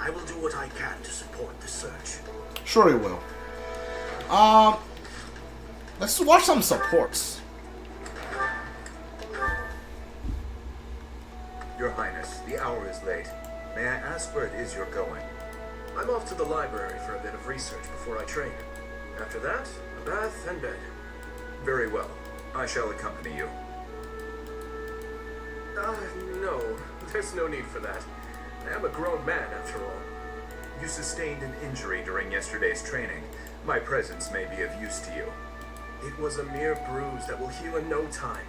I will do what I can to support the search. Sure you will. Let's watch some supports. Your Highness, the hour is late. May I ask where it is you're going? I'm off to the library for a bit of research before I train. After that, a bath and bed. Very well. I shall accompany you. No. There's no need for that. I am a grown man, after all. You sustained an injury during yesterday's training. My presence may be of use to you. It was a mere bruise that will heal in no time.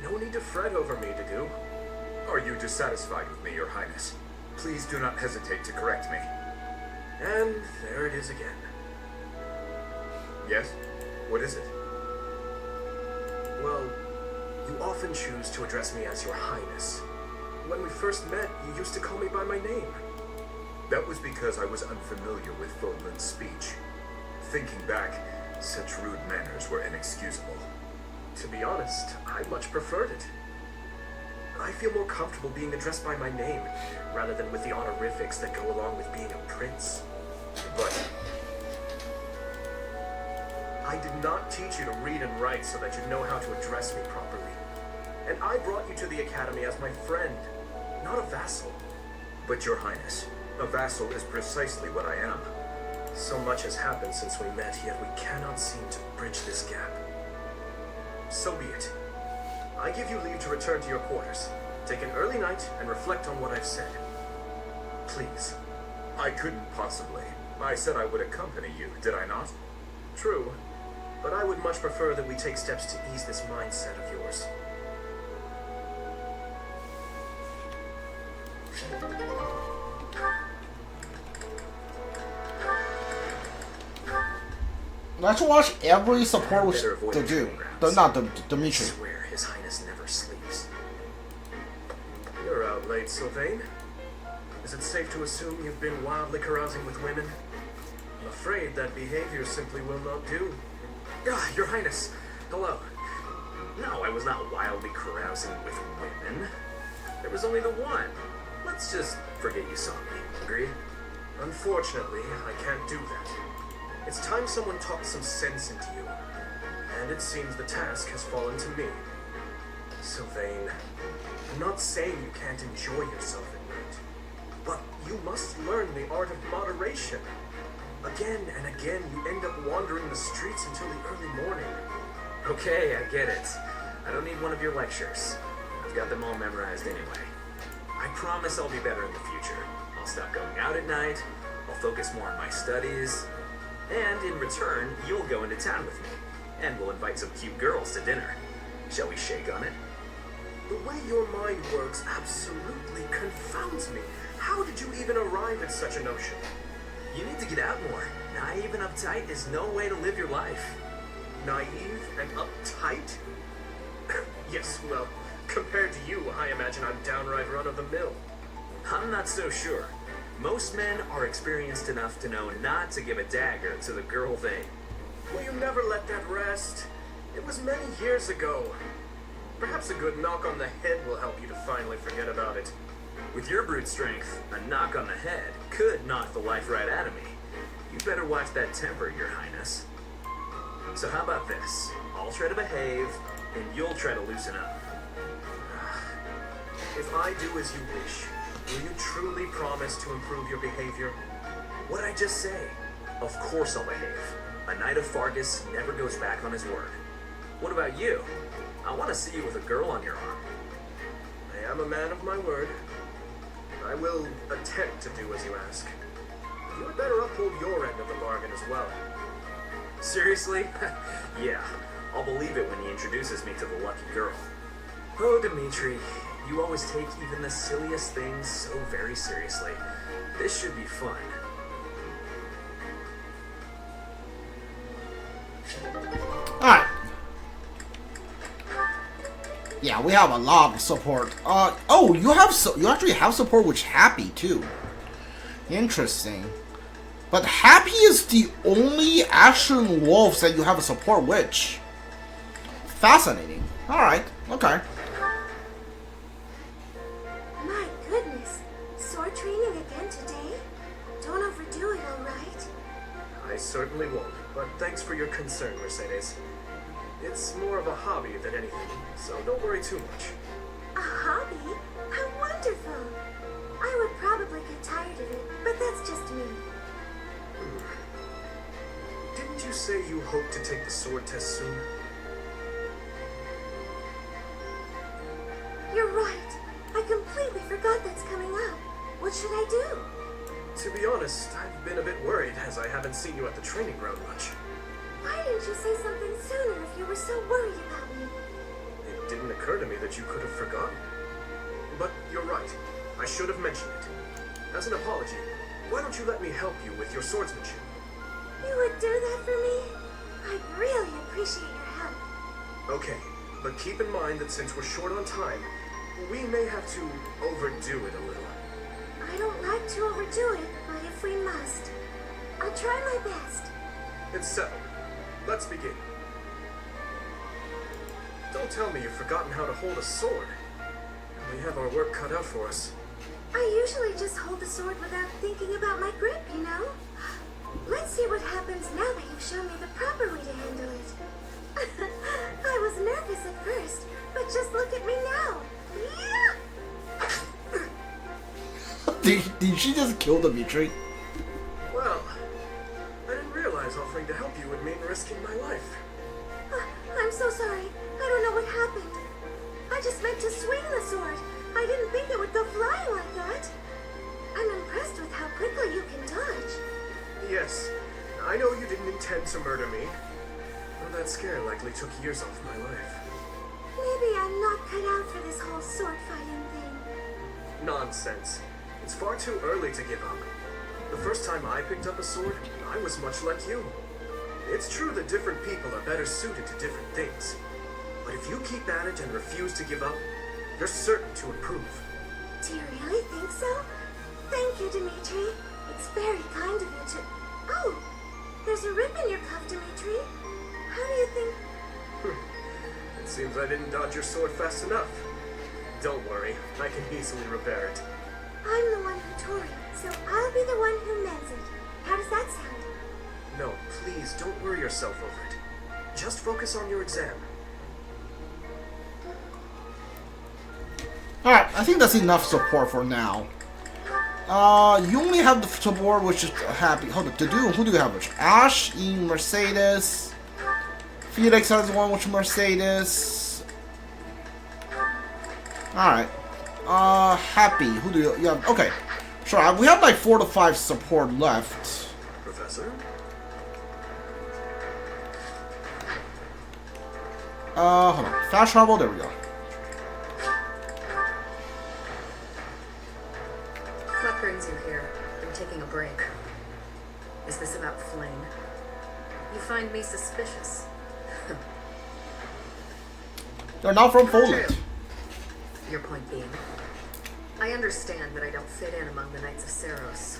No need to fret over me, Dedu. Are you dissatisfied with me, Your Highness? Please do not hesitate to correct me. And there it is again. Yes? What is it? Well, you often choose to address me as Your Highness. When we first met, you used to call me by my name. That was because I was unfamiliar with Fódlan's speech. Thinking back, such rude manners were inexcusable. To be honest, I much preferred it. I feel more comfortable being addressed by my name, rather than with the honorifics that go along with being a prince. But I did not teach you to read and write so that you'd know how to address me properly. And I brought you to the academy as my friend, not a vassal. But Your Highness, a vassal is precisely what I am. So much has happened since we met, yet we cannot seem to bridge this gap. So be it. I give you leave to return to your quarters. Take an early night and reflect on what I've said. Please. I couldn't possibly. I said I would accompany you, did I not? True, but I would much prefer that we take steps to ease this mindset of yours. Let's watch every support with the Jew. Not the Dimitri. I swear His Highness never sleeps. You're out late, Sylvain. Is it safe to assume you've been wildly carousing with women? I'm afraid that behavior simply will not do. Ah, Your Highness. Hello. No, I was not wildly carousing with women. There was only the one. Let's just forget you saw me. Agree? Unfortunately, I can't do that. It's time someone talked some sense into you. And it seems the task has fallen to me. Sylvain, I'm not saying you can't enjoy yourself at night, but you must learn the art of moderation. Again and again, you end up wandering the streets until the early morning. Okay, I get it. I don't need one of your lectures. I've got them all memorized anyway. I promise I'll be better in the future. I'll stop going out at night, I'll focus more on my studies, and in return, you'll go into town with me. And we'll invite some cute girls to dinner. Shall we shake on it? The way your mind works absolutely confounds me. How did you even arrive at such a notion? You need to get out more. Naive and uptight is no way to live your life. Naive and uptight? Yes, well, compared to you, I imagine I'm downright run-of-the-mill. I'm not so sure. Most men are experienced enough to know not to give a dagger to the girl they... Will you never let that rest? It was many years ago. Perhaps a good knock on the head will help you to finally forget about it. With your brute strength, a knock on the head could knock the life right out of me. You better watch that temper, Your Highness. So how about this? I'll try to behave, and you'll try to loosen up. If I do as you wish, will you truly promise to improve your behavior? What'd I just say? Of course I'll behave. A knight of Fargus never goes back on his word. What about you? I want to see you with a girl on your arm. I am a man of my word. I will attempt to do as you ask. You had better uphold your end of the bargain as well. Seriously? Yeah, I'll believe it when he introduces me to the lucky girl. Oh, Dimitri, you always take even the silliest things so very seriously. This should be fun. Alright. Yeah, we have a lot of support. Oh, you actually have support with Happy too. Interesting. But Happy is the only Ashen Wolves that you have a support with. Fascinating. Alright, okay. My goodness. Sword training again today? Don't overdo it, alright? I certainly won't, but thanks for your concern, Mercedes. It's more of a hobby than anything, so don't worry too much. A hobby? How wonderful! I would probably get tired of it, but that's just me. Didn't you say you hope to take the sword test soon? You're right. I completely forgot that's coming up. What should I do? To be honest, I've been a bit worried as I haven't seen you at the training ground much. Why didn't you say something sooner if you were so worried about me? It didn't occur to me that you could have forgotten. But you're right. I should have mentioned it. As an apology, why don't you let me help you with your swordsmanship? You would do that for me? I'd really appreciate your help. Okay, but keep in mind that since we're short on time, we may have to overdo it a little. I don't like to overdo it, but if we must, I'll try my best. It's settled. Let's begin. Don't tell me you've forgotten how to hold a sword. We have our work cut out for us. I usually just hold the sword without thinking about my grip, you know? Let's see what happens now that you've shown me the proper way to handle it. I was nervous at first, but just look at me now. Yeah! Did she just kill Dimitri? Well, I didn't realize offering to help you would mean risking my life. I'm so sorry. I don't know what happened. I just meant to swing the sword. I didn't think it would go flying like that. I'm impressed with how quickly you can dodge. Yes, I know you didn't intend to murder me. But that scare likely took years off my life. Maybe I'm not cut out for this whole sword fighting thing. Nonsense. It's far too early to give up. The first time I picked up a sword, I was much like you. It's true that different people are better suited to different things. But if you keep at it and refuse to give up, you're certain to improve. Do you really think so? Thank you, Dimitri. It's very kind of you to... Oh! There's a rip in your cuff, Dimitri. How do you think... It seems I didn't dodge your sword fast enough. Don't worry, I can easily repair it. I'm the one who tore it, so I'll be the one who mends it. How does that sound? No, please, don't worry yourself over it. Just focus on your exam. Alright, I think that's enough support for now. You only have the support which is happy. Hold on, who do you have? Which? Ash in Mercedes. Felix has one which Mercedes. Alright. Happy. Who do you have? Okay. Sure, we have like 4 to 5 support left. Professor? Hold on. Fast travel, there we go. What brings you here? I'm taking a break. Is this about Flame? You find me suspicious. They're not from Fódlan. Your point being? I understand that I don't fit in among the Knights of Seros,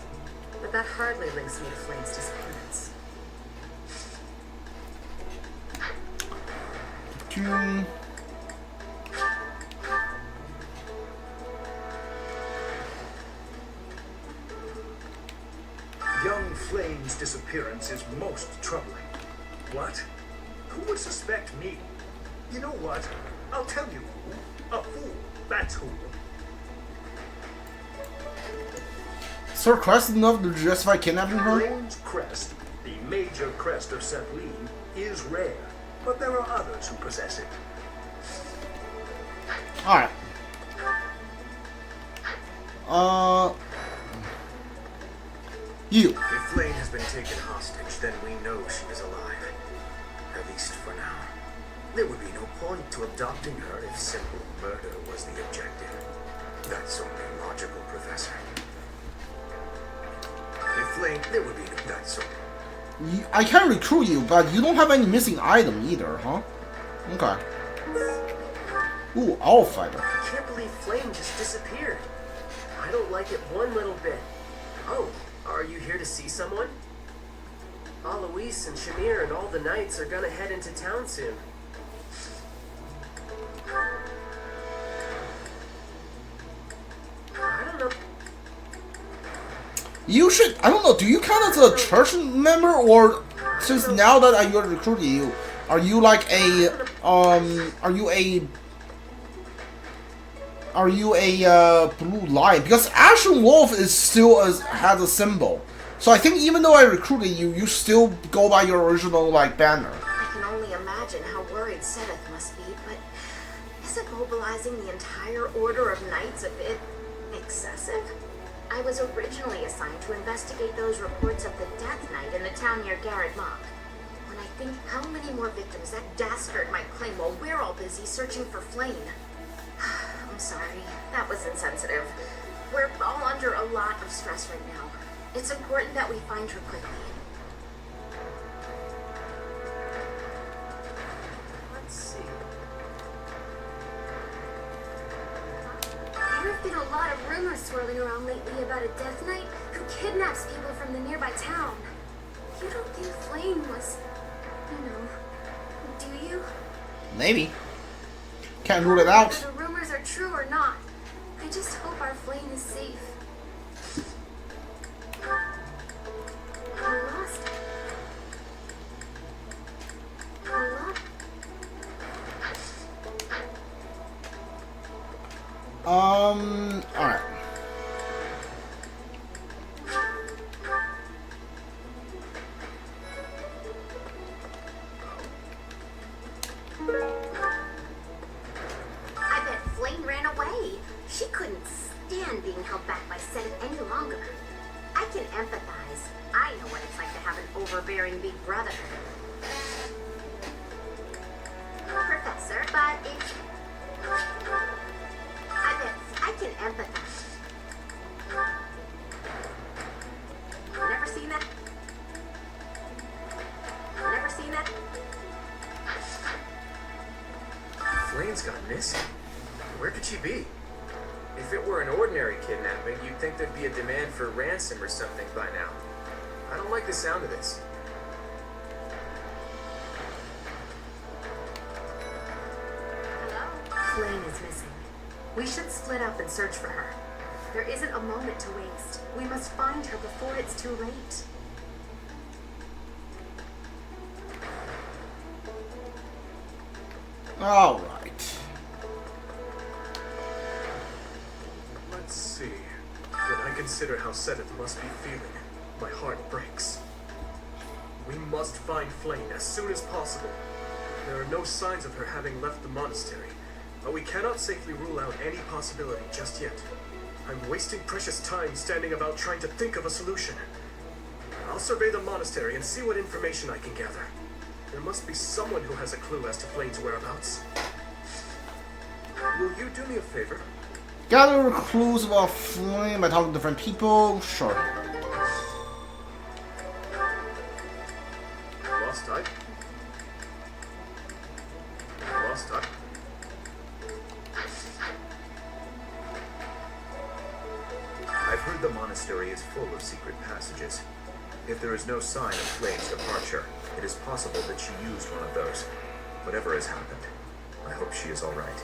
but that hardly links me to Flame's disappearance. Young Flame's disappearance is most troubling. What? Who would suspect me? You know what? I'll tell you who. A fool. That's who. Sir Crest enough to justify kidnapping her? Flame's crest, the major crest of Sapleen, is rare, but there are others who possess it. Alright. You. If Flame has been taken hostage, then we know she is alive. At least for now. There would be no point to abducting her if simple murder was the objective. That's only logical, Professor. If Flame, there would be no... That's only... I can recruit you, but you don't have any missing item either, huh? Okay. Ooh, Owl Fighter. I can't believe Flame just disappeared. I don't like it one little bit. Oh, are you here to see someone? Alois and Shamir and all the knights are gonna head into town soon. I don't know. You should. I don't know. Do you count as a church member, or since now that you're recruiting you, are you like a blue lion? Because Ashen Wolf is still has a symbol. So I think even though I recruited you, you still go by your original like banner. I can only imagine how worried Seth must be, but isn't mobilizing the entire order of knights a bit excessive? I was originally assigned to investigate those reports of the Death Knight in the town near Garreg Mach. When I think how many more victims that dastard might claim while we're all busy searching for Flame. I'm sorry, that was insensitive. We're all under a lot of stress right now. It's important that we find her quickly. Let's see. There have been a lot of rumors swirling around lately about a Death Knight who kidnaps people from the nearby town. You don't think Flame was, do you? Maybe. Can't rule it out. Whether the rumors are true or not, I just hope our Flame is safe. I lost. Alright. I bet Flame ran away. She couldn't stand being held back by Seth any longer. I can empathize. I know what it's like to have an overbearing big brother. Professor, but if... I bet I can empathize. Never seen that? Never seen that? Flame's gone missing. Where could she be? If it were an ordinary kidnapping, you'd think there'd be a demand for ransom or something by now. I don't like the sound of this. Hello? Flame is missing. We should split up and search for her. There isn't a moment to waste. We must find her before it's too late. Alright. Let's see. When I consider how Seth must be feeling, my heart breaks. We must find Flame as soon as possible. There are no signs of her having left the monastery, but we cannot safely rule out any possibility just yet. I'm wasting precious time standing about trying to think of a solution. I'll survey the monastery and see what information I can gather. There must be someone who has a clue as to Flame's whereabouts. Will you do me a favor? Gather clues about Flame by talking to different people. Sure. Lost type? Lost type? I've heard the monastery is full of secret passages. If there is no sign of Flame's departure, it is possible that she used one of those. Whatever has happened, I hope she is all right.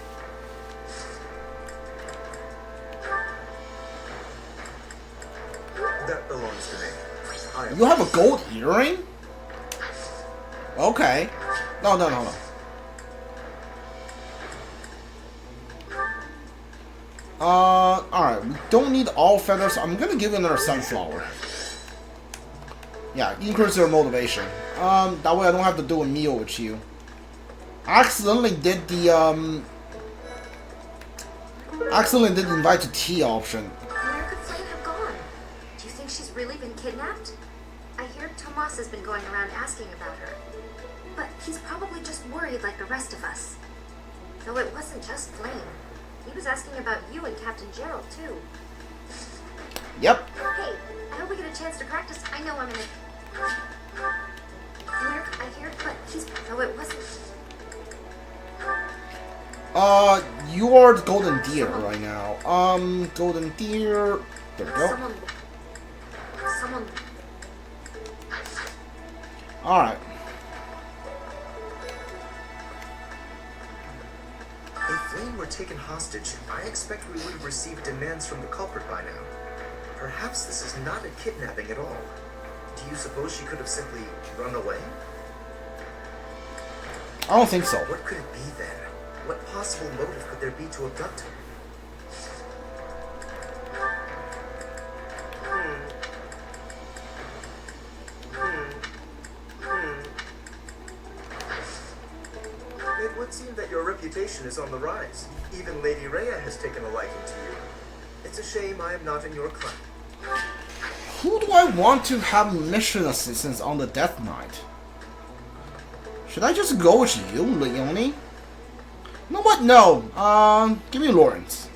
That belongs to me. You have a gold earring? Okay. No. Alright, we don't need all feathers. I'm gonna give you another sunflower. Yeah, increase your motivation. That way I don't have to do a meal with you. I accidentally did invite to tea option. Where could Flame have gone? Do you think she's really been kidnapped? I hear Tomas has been going around asking about her. But he's probably just worried like the rest of us. Though it wasn't just Flame. He was asking about you and Captain Gerald, too. Yep. Hey, I hope we get a chance to practice. I know I'm in a... I hear, but he's... Though it wasn't... You are the golden deer right now. Golden deer. There we go. Someone... Alright. If Flame were taken hostage, I expect we would have received demands from the culprit by now. Perhaps this is not a kidnapping at all. Do you suppose she could have simply run away? I don't think so. What could it be then? What possible motive could there be to abduct her? It would seem that your reputation is on the rise. Even Lady Rhea has taken a liking to you. It's a shame I am not in your club. Who do I want to have mission assistance on the Death Knight? Should I just go with you, Leonie? You know what? No. Give me Lawrence.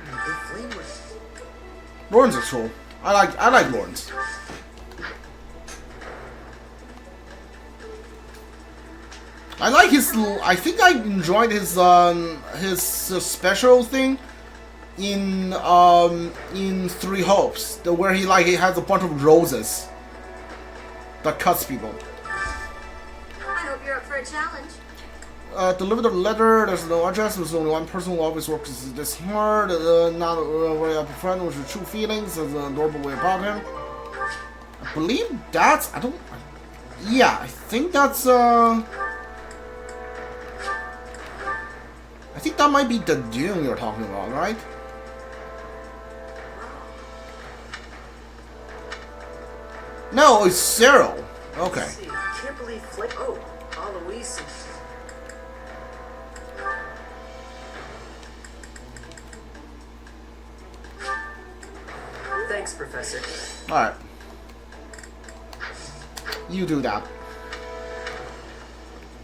If Flame was... Lawrence is cool. I like Lawrence. I like his. I think I enjoyed his special thing in Three Hopes, where he has a bunch of roses that cuts people. I hope you're up for a challenge. Deliver the letter. There's no address. There's only one person who always works this hard. Not very up friend with true feelings. There's a normal way about him. I believe that's. I don't. Yeah, I think that's. I think that might be the Dune you're talking about, right? No, it's Cyril. Okay. Let's see, I can't believe Flame. Oh, Alois and. Thanks, Professor. Alright. You do that.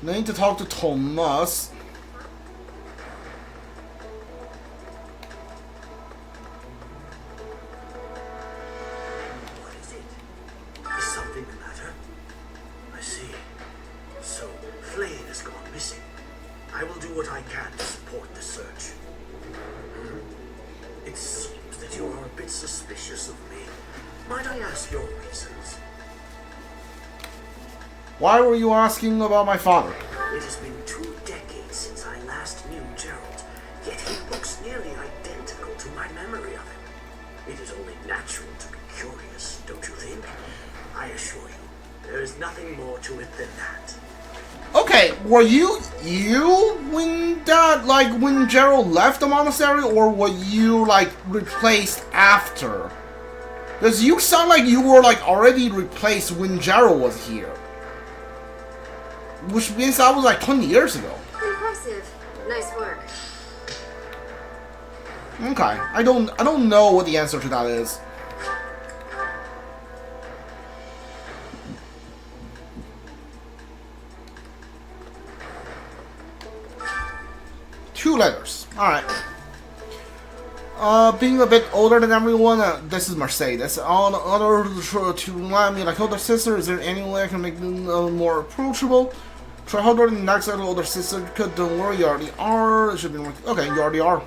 I need to talk to Thomas. What is it? Is something the matter? I see. So, Flame has gone missing. I will do what I can to support the search. It seems that you are a bit suspicious of me. Might I ask your reasons? Why were you asking about my father? It has been 2 decades since I last knew Gerald, yet he looks nearly identical to my memory of him. It is only natural to be curious, don't you think? I assure you, there is nothing more to it than that. Okay, were you when when Gerald left the monastery, or were you replaced after? Because you sound like you were already replaced when Gerald was here. Which means that was 20 years ago. Impressive. Nice work. Okay, I don't know what the answer to that is. Two letters. Alright. Being a bit older than everyone, this is Mercedes. On order to remind me older sister, is there any way I can make them more approachable? Try harder than the next older sister. Don't worry, you already are. It should be okay. You already are.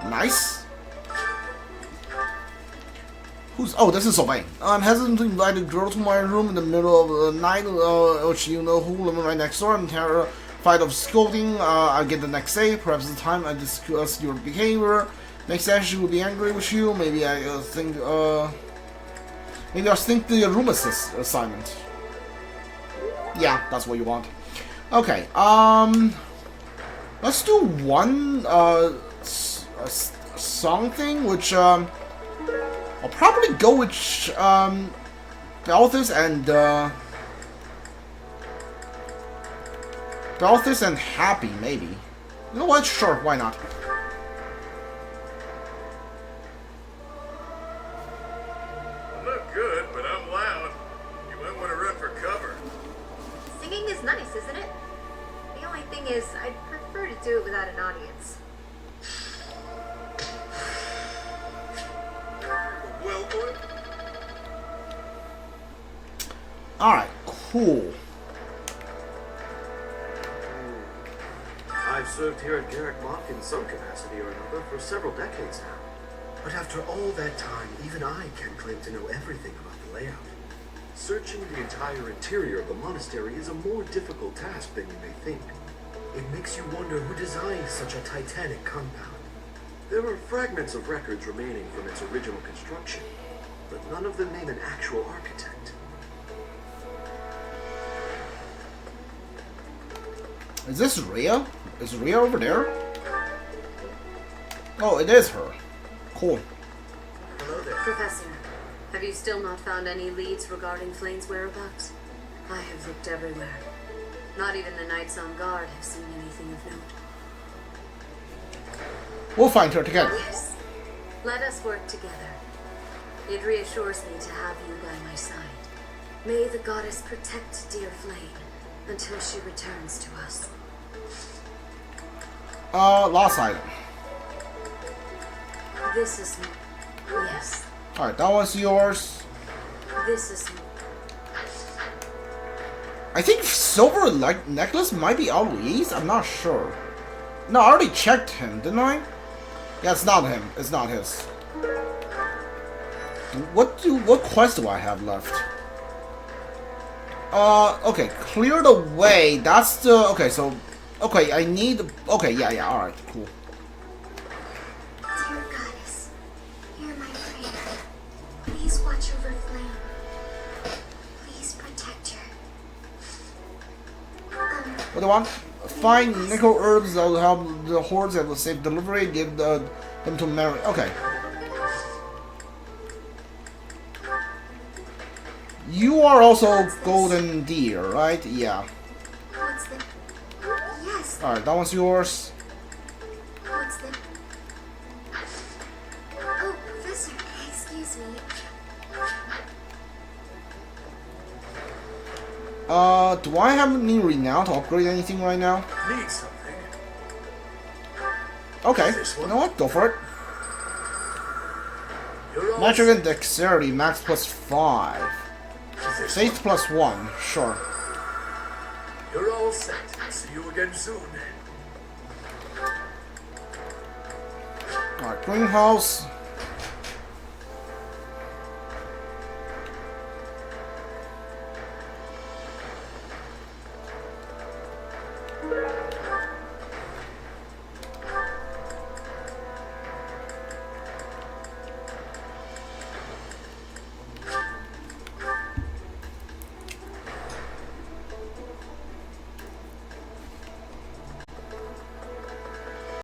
Nice. Who's? Oh, this is Sylvain. I'm hesitant to invite a girl to my room in the middle of the night. Which you know who lives right next door. I'm terrified of scolding. I get the next day. Perhaps the time I discuss your behavior. Next day she will be angry with you. Maybe I think. Maybe I'll think the room assignment. Yeah, that's what you want. Okay, let's do one song thing, which I'll probably go with Byleth and Happy, maybe. You know what? Sure, why not? I'm not good, but I'm loud. You might want to run for cover. Singing is nice, isn't it? The only thing is, I'd prefer to do it without an audience. Well, boy. Alright, cool. I've served here at Garreg Mach in some capacity or another for several decades now. But after all that time, even I can't claim to know everything about the layout. Searching the entire interior of the monastery is a more difficult task than you may think. It makes you wonder who designed such a titanic compound. There are fragments of records remaining from its original construction, but none of them name an actual architect. Is this Rhea? Is Rhea over there? Oh, it is her. Cool. Hello there. Professor, have you still not found any leads regarding Flame's whereabouts? I have looked everywhere. Not even the knights on guard have seen anything of note. We'll find her together. Yes. Let us work together. It reassures me to have you by my side. May the goddess protect dear Flame until she returns to us. Lost item. This is... Yes. Alright, that was yours. This is... I think silver necklace might be Alois. I'm not sure. No, I already checked him, didn't I? Yeah, it's not him. It's not his. What quest do I have left? Okay, clear the way. That's the okay, I need yeah, alright, cool. Dear goddess, hear my prayer. Please watch over Flame. Please protect her. What do I want? Find nickel herbs that will help the hordes that will save delivery, give them to Mary. Okay. You are also golden deer, right? Yeah. What's the... Yes, Alright, that one's yours. what's the... Oh, Professor, excuse me. Do I have any renown to upgrade anything right now? Need something? Okay. This You one? know what? Go for it. You're all Magic and dexterity, max plus 5. This Faith one. plus 1, sure. You're all set. See you again soon. Alright, greenhouse.